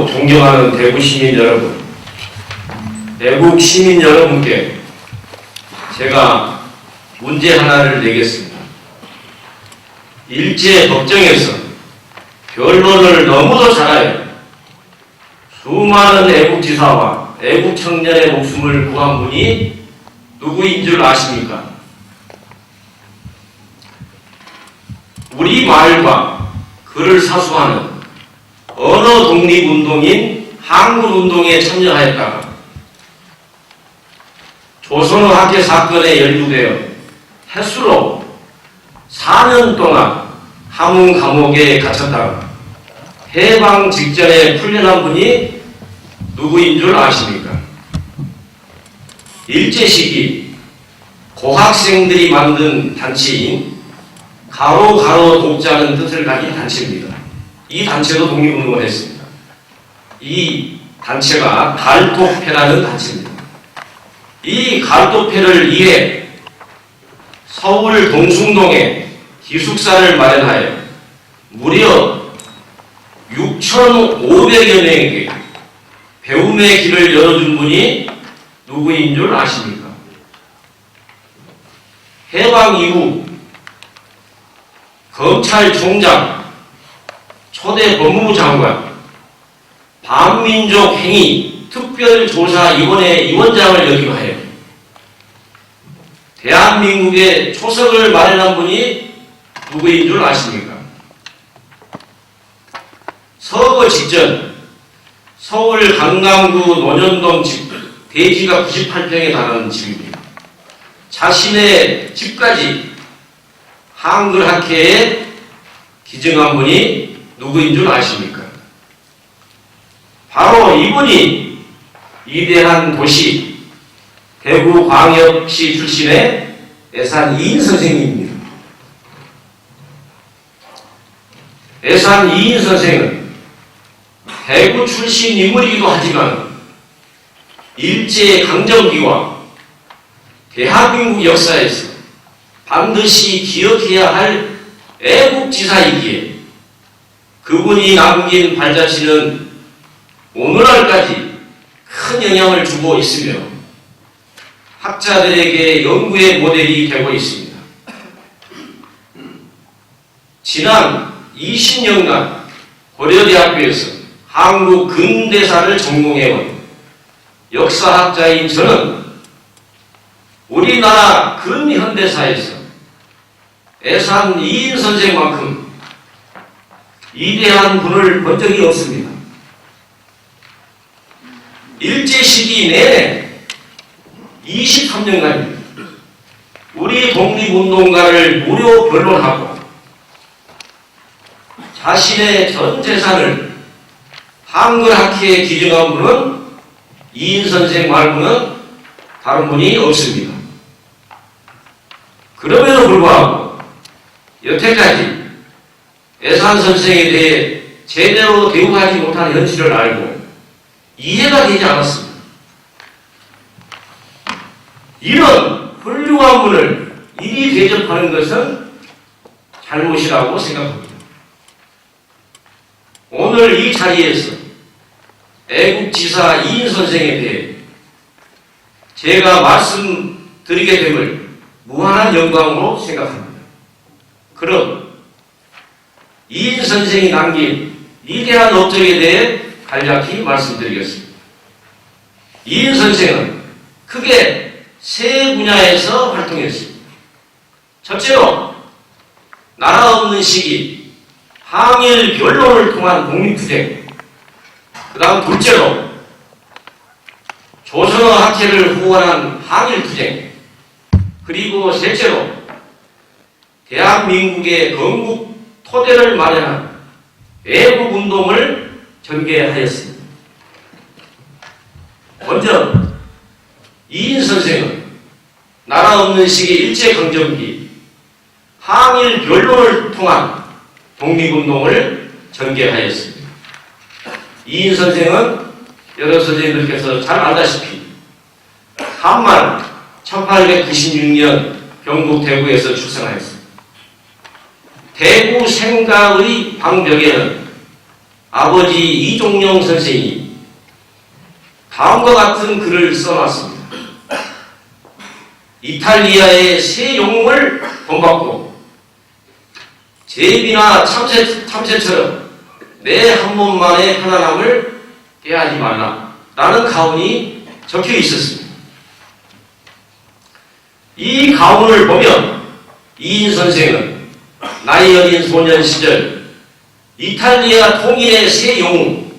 존경하는 대구 시민 여러분, 대구 시민 여러분께 제가 문제 하나를 내겠습니다. 일제 법정에서 변론을 너무도 잘하여 수많은 애국지사와 애국청년의 목숨을 구한 분이 누구인 줄 아십니까? 우리 마을과 그를 사수하는 언어 독립운동인 한국운동에 참여하였다가 조선어 학회 사건에 연루되어 해수로 4년 동안 함흥 감옥에 갇혔다가 해방 직전에 풀려난 분이 누구인 줄 아십니까? 일제 시기 고학생들이 만든 단체인 가로 독자는 뜻을 가진 단체입니다. 이 단체도 독립운동을 했습니다. 이 단체가 갈독회라는 단체입니다. 이 갈독회를 위해 서울 동숭동에 기숙사를 마련하여 무려 6,500여 명에게 배움의 길을 열어준 분이 누구인 줄 아십니까? 해방 이후 검찰총장, 초대 법무부 장관, 반민족 행위 특별조사위원회 위원장을 역임하여 대한민국의 초석을 마련한 분이 누구인 줄 아십니까? 서거 직전 서울 강남구 논현동 집, 대지가 98평에 달하는 집입니다. 자신의 집까지 한글 학회에 기증한 분이 누구인 줄 아십니까? 바로 이분이 위대한 도시 대구광역시 출신의 애산 이인 선생님입니다. 애산 이인 선생은 대구 출신 인물이기도 하지만 일제 강점기와 대한민국 역사에서 반드시 기억해야 할 애국지사이기에 그분이 남긴 발자취는 오늘날까지 큰 영향을 주고 있으며 학자들에게 연구의 모델이 되고 있습니다. 지난 20년간 고려대학교에서 한국 근대사를 전공해온 역사학자인 저는 우리나라 근현대사에서 애산 이인 선생만큼 위대한 분을 본 적이 없습니다. 일제 시기 내내 23년간 우리 독립운동가를 무료 변론하고 자신의 전 재산을 한글 학회에 기증한 분은 이인 선생 말고는 다른 분이 없습니다. 그럼에도 불구하고 여태까지 애산 선생에 대해 제대로 대우하지 못한 현실을 알고 이해가 되지 않았습니다. 이런 훌륭한 분을 이리 대접하는 것은 잘못이라고 생각합니다. 오늘 이 자리에서 애국지사 이인 선생에 대해 제가 말씀드리게 됨을 무한한 영광으로 생각합니다. 그럼 이인 선생이 남긴 위대한 업적에 대해 간략히 말씀드리겠습니다. 이인 선생은 크게 세 분야에서 활동했습니다. 첫째로 나라 없는 시기 항일 변론을 통한 독립투쟁, 그 다음 둘째로 조선어 학회를 후원한 항일투쟁, 그리고 셋째로 대한민국의 건국 토대를 마련한 애국운동을 전개하였습니다. 먼저 이인 선생은 나라 없는 시기 일제강점기 항일 변론을 통한 독립운동을 전개하였습니다. 이인 선생은 여러 선생님들께서 잘 알다시피 한말 1896년 경북 대구에서 출생하였습니다. 대구 생가의 방벽에는 아버지 이종영 선생이 다음과 같은 글을 써놨습니다. 이탈리아의 새 영웅을 본받고 제비나 참새처럼 내 한 몸만의 편안함을 깨하지 말라 라는 가훈이 적혀 있었습니다. 이 가훈을 보면 이인 선생은 나이 어린 소년 시절 이탈리아 통일의 새 영웅,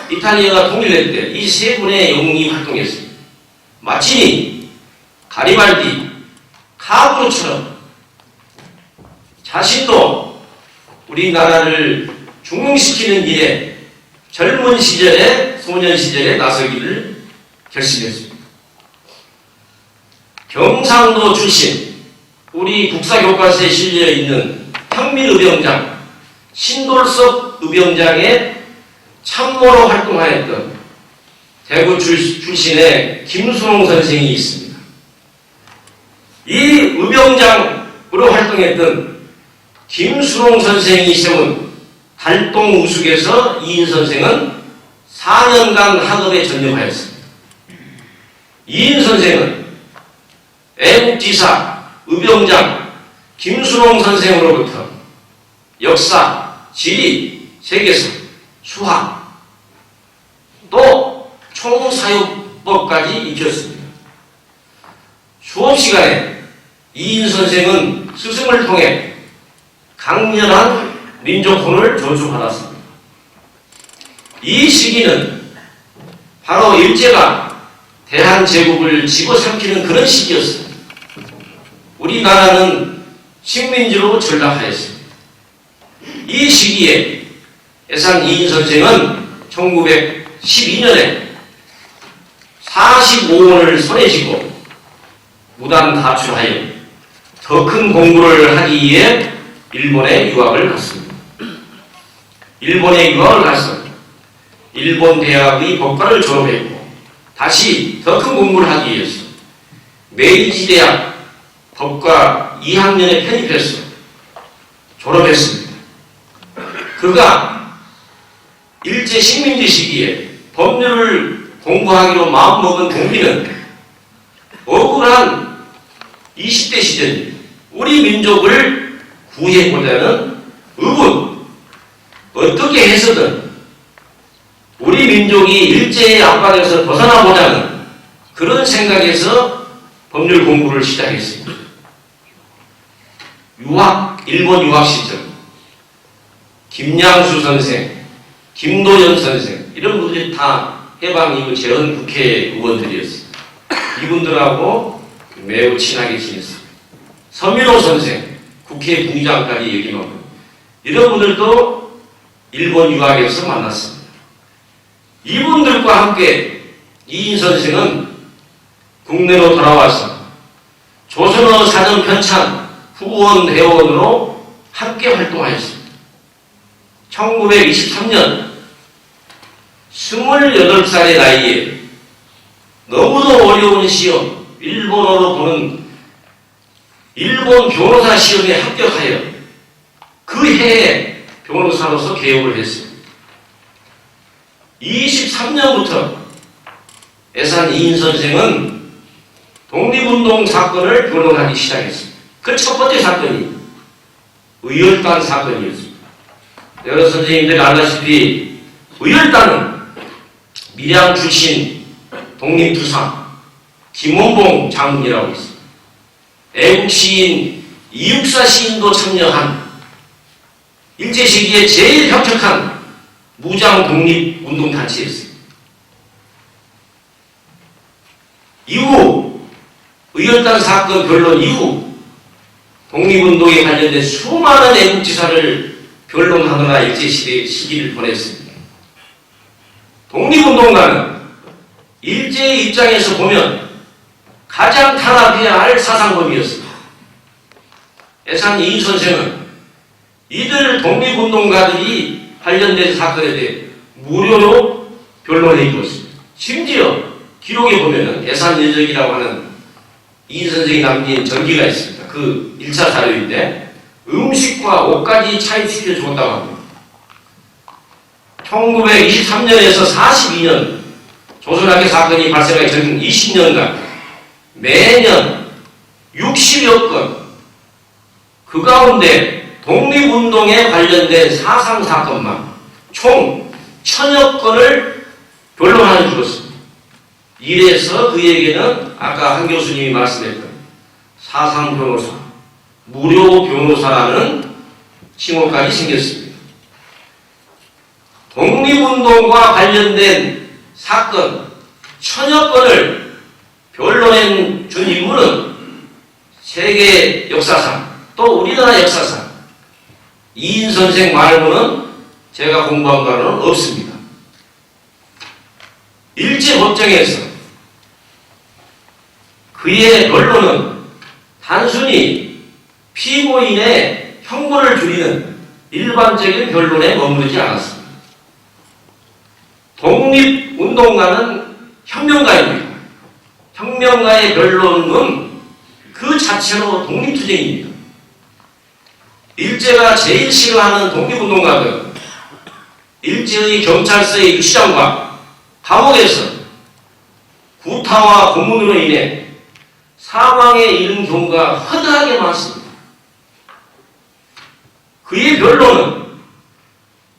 이탈리아가 통일될 때 이 세 분의 영웅이 활동했습니다. 마치니, 가리발디, 카브루처럼 자신도 우리나라를 중흥시키는 일에 젊은 시절에, 소년 시절에 나서기를 결심했습니다. 경상도 출신, 우리 국사교과서에 실려 있는 평민의병장, 신돌섭 의병장의 참모로 활동하였던 대구 출신의 김수롱 선생이 있습니다. 이 의병장으로 활동했던 김수롱 선생이 세운 달동 우숙에서 이인 선생은 4년간 학업에 전념하였습니다. 이인 선생은 애국지사, 의병장 김수롱 선생으로부터 역사, 지리, 세계사, 수학, 또 총사육법까지 익혔습니다. 수업 시간에 이인 선생은 스승을 통해 강렬한 민족혼을 전수받았습니다. 이 시기는 바로 일제가 대한제국을 집어삼키는 그런 시기였습니다. 우리나라는 식민지로 전락하였습니다. 이 시기에 애산 이인 선생은 1912년에 45원을 손에 쥐고 무단 가출하여 더 큰 공부를 하기 위해 일본에 유학을 갔습니다. 일본에 유학을 가서 일본 대학의 법과를 졸업했고 다시 더 큰 공부를 하기 위해서 메이지대학 법과 2학년에 편입해서 졸업했습니다. 그가 일제 식민지 시기에 법률을 공부하기로 마음먹은 동기는 억울한 20대 시절 우리 민족을 구해보자는 의문, 어떻게 해서든 우리 민족이 일제의 압박에서 벗어나보자는 그런 생각에서 법률 공부를 시작했습니다. 일본 유학 시절 김양수 선생, 김도연 선생 이런 분들이 다 해방 이후 재헌 국회의원들이었습니다. 이분들하고 매우 친하게 지냈습니다. 서민호 선생, 국회 부의장까지 역임하고 이런 분들도 일본 유학에서 만났습니다. 이분들과 함께 이인 선생은 국내로 돌아와서 조선어 사전 편찬 후원 회원으로 함께 활동하였습니다. 1923년 28살의 나이에 너무도 어려운 시험, 일본어로 보는 일본 변호사 시험에 합격하여 그 해에 변호사로서 개업을 했습니다. 23년부터 애산 이인 선생은 독립운동 사건을 변론하기 시작했습니다. 그 첫 번째 사건이 의열단 사건이었습니다. 여러 선생님들이 알다시피 의열단은 밀양 출신 독립투사 김원봉 장군이라고 있습니다. 애국시인 이육사 시인도 참여한 일제 시기에 제일 혁혁한 무장 독립운동단체였습니다. 이후 의열단 사건 변론 이후 독립운동에 관련된 수많은 애국지사를 변론하느라 일제시대의 시기를 보냈습니다. 독립운동가는 일제의 입장에서 보면 가장 탄압해야 할 사상범이었습니다. 애산 이인 선생은 이들 독립운동가들이 관련된 사건에 대해 무료로 변론해 주었습니다. 심지어 기록에 보면 애산 여적이라고 하는 이인 선생이 남긴 전기가 있습니다. 그 1차 자료인데 음식과 옷까지 차이시켜 줬다고 합니다. 1923년에서 42년 조선학교 사건이 발생하기 전 20년간 매년 60여 건, 그 가운데 독립운동에 관련된 사상사건만 총 1000여 건을 변론하는 주었습니다. 이래서 그에게는 아까 한 교수님이 말씀했던 사상변호사, 무료변호사라는 칭호까지 생겼습니다. 독립운동과 관련된 사건 1000여 건을 변론해 준 인물은 세계 역사상 또 우리나라 역사상 이인 선생 말고는 제가 공부한 바로는 없습니다. 일제법정에서 그의 변론은 단순히 피고인의 형벌을 줄이는 일반적인 변론에 머무르지 않았습니다. 독립운동가는 혁명가입니다. 혁명가의 변론은 그 자체로 독립투쟁입니다. 일제가 제일 싫어하는 독립운동가들은 일제의 경찰서의 유치장과 감옥에서 구타와 고문으로 인해 사망에 이른 경우가 허다하게 많습니다. 그의 변론은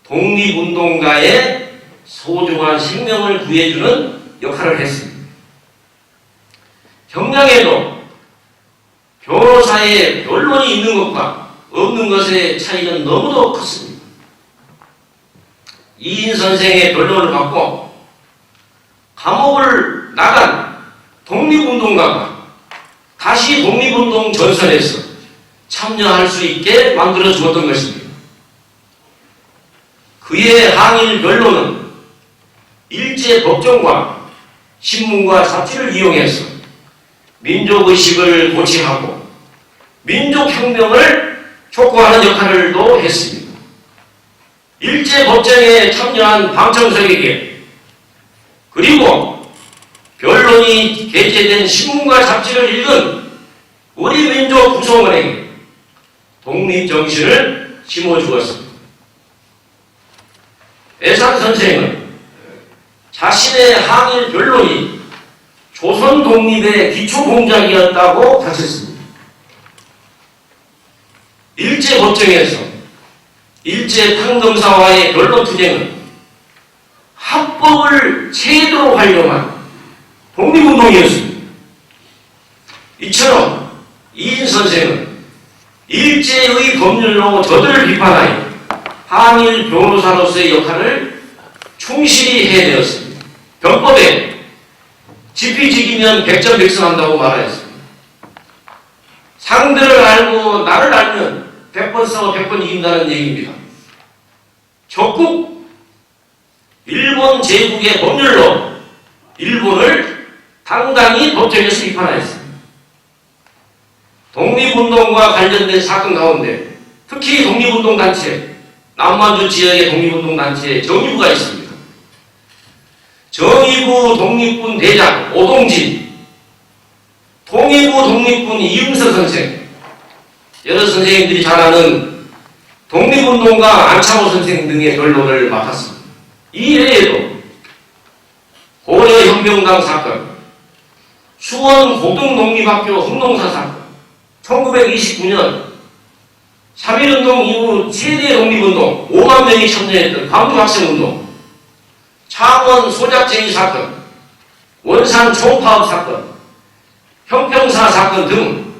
독립운동가의 소중한 생명을 구해주는 역할을 했습니다. 형량에도 변호사의 변론이 있는 것과 없는 것의 차이는 너무도 컸습니다. 이인 선생의 변론을 받고 감옥을 나간 독립운동가가 다시 독립운동 전선에서 참여할 수 있게 만들어 주었던 것입니다. 그의 항일 변론은 일제 법정과 신문과 잡지를 이용해서 민족의식을 고취하고 민족혁명을 촉구하는 역할을 또 했습니다. 일제 법정에 참여한 방청석에게 그리고 변론이 게재된 신문과 잡지를 읽은 우리 민족 구성원에게 독립정신을 심어주었습니다. 애산 선생은 자신의 항일 변론이 조선 독립의 기초 공작이었다고 가르쳤습니다. 일제 법정에서 일제 판검사와의 변론 투쟁은 합법을 제도로 활용한 독립운동이었습니다. 이처럼 이인 선생은 일제의 법률로 저들을 비판하여 항일 변호사로서의 역할을 충실히 해내었습니다. 변법에 지피지기면 백전백승한다고 말하였습니다. 상대를 알고 나를 알면 100번 싸워 100번 이긴다는 얘기입니다. 적국 일본 제국의 법률로 일본을 당당히 법정에서 비판하였습니다. 독립운동과 관련된 사건 가운데 특히 독립운동단체, 남만주 지역의 독립운동단체에 정의부가 있습니다. 정의부 독립군 대장 오동진, 통일부 독립군 이응석 선생, 여러 선생님들이 잘 아는 독립운동가 안창호 선생 등의 변론을 맡았습니다. 이외에도 고려혁명당 사건, 수원 고등독립학교 흥농사 사건, 1929년 3.1운동 이후 최대 독립운동 5만 명이 참여했던 광주학생운동, 창원 소작쟁이 사건, 원산 총파업 사건, 형평사 사건 등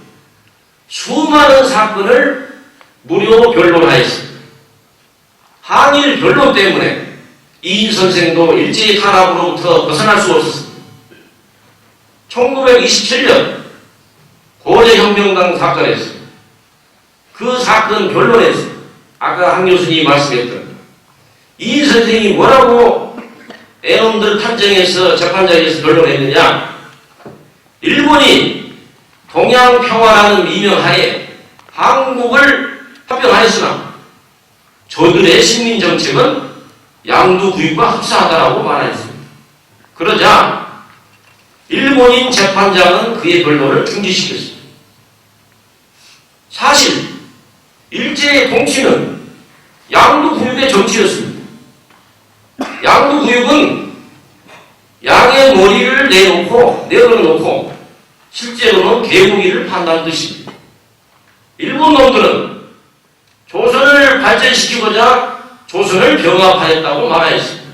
수많은 사건을 무료 변론하였습니다. 항일 변론 때문에 이인 선생도 일제의 탄압으로부터 벗어날 수 없었습니다. 1927년 고려혁명당 사건에서 그 사건 변론에서 아까 한 교수님이 말씀했던 이인 선생이 뭐라고 애놈들 판정에서 재판장에서 변론했느냐, 일본이 동양평화라는 미명하에 한국을 합병하였으나 저들의 식민정책은 양두구입과 흡사하다라고 말하였습니다. 그러자 일본인 재판장은 그의 변론을 중지시켰습니다. 사실 일제의 통치는 양두구입의 정치였습니다. 양도구역은 양의 머리를 내어놓고 실제로는 개고기를 판다는 뜻입니다. 일본 놈들은 조선을 발전시키고자 조선을 병합하였다고 말하였습니다.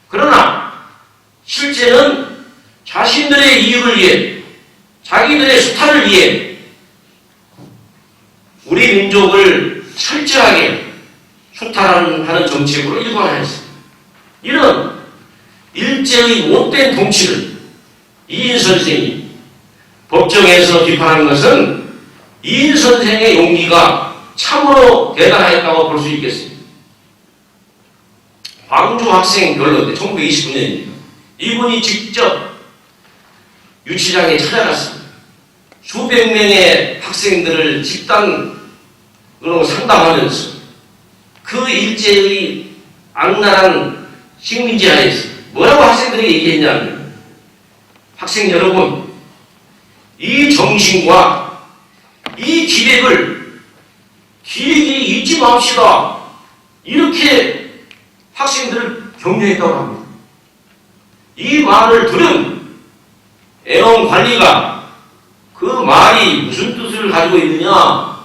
그러나 실제는 자신들의 이익을 위해, 자기들의 수탈을 위해 우리 민족을 철저하게 수탈하는 정책으로 일관하였습니다. 이런 일제의 못된 통치를 이인 선생이 법정에서 비판한 것은 이인 선생의 용기가 참으로 대단하였다고 볼 수 있겠습니다. 광주 학생 연로대 1929년입니다. 이분이 직접 유치장에 찾아갔습니다. 수백 명의 학생들을 집단으로 상담하면서 그 일제의 악랄한 식민지 하에서 뭐라고 학생들이 얘기했냐면, 학생 여러분, 이 정신과 이 기백을 길이 잊지 맙시다. 이렇게 학생들을 격려했다고 합니다. 이 말을 들은 애농관리가 그 말이 무슨 뜻을 가지고 있느냐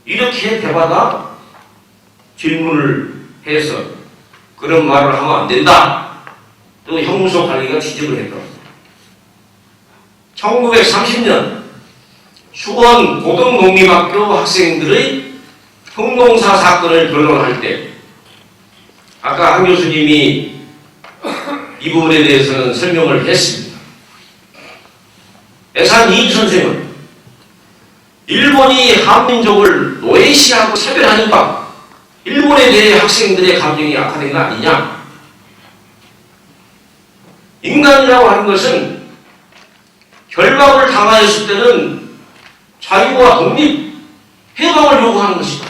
이렇게 대받아 질문을 해서 그런 말을 하면 안 된다. 또 형무소 관리가 지적을 했다. 1930년 수원 고등농림학교 학생들의 형동사 사건을 변론할 때 아까 한 교수님이 이 부분에 대해서는 설명을 했습니다. 애산 이인 선생은 일본이 한민족을 노예시하고 차별하니까 일본에 대해 학생들의 감정이 악화된 거 아니냐. 인간이라고 하는 것은 결박을 당하였을 때는 자유와 독립, 해방을 요구하는 것이다.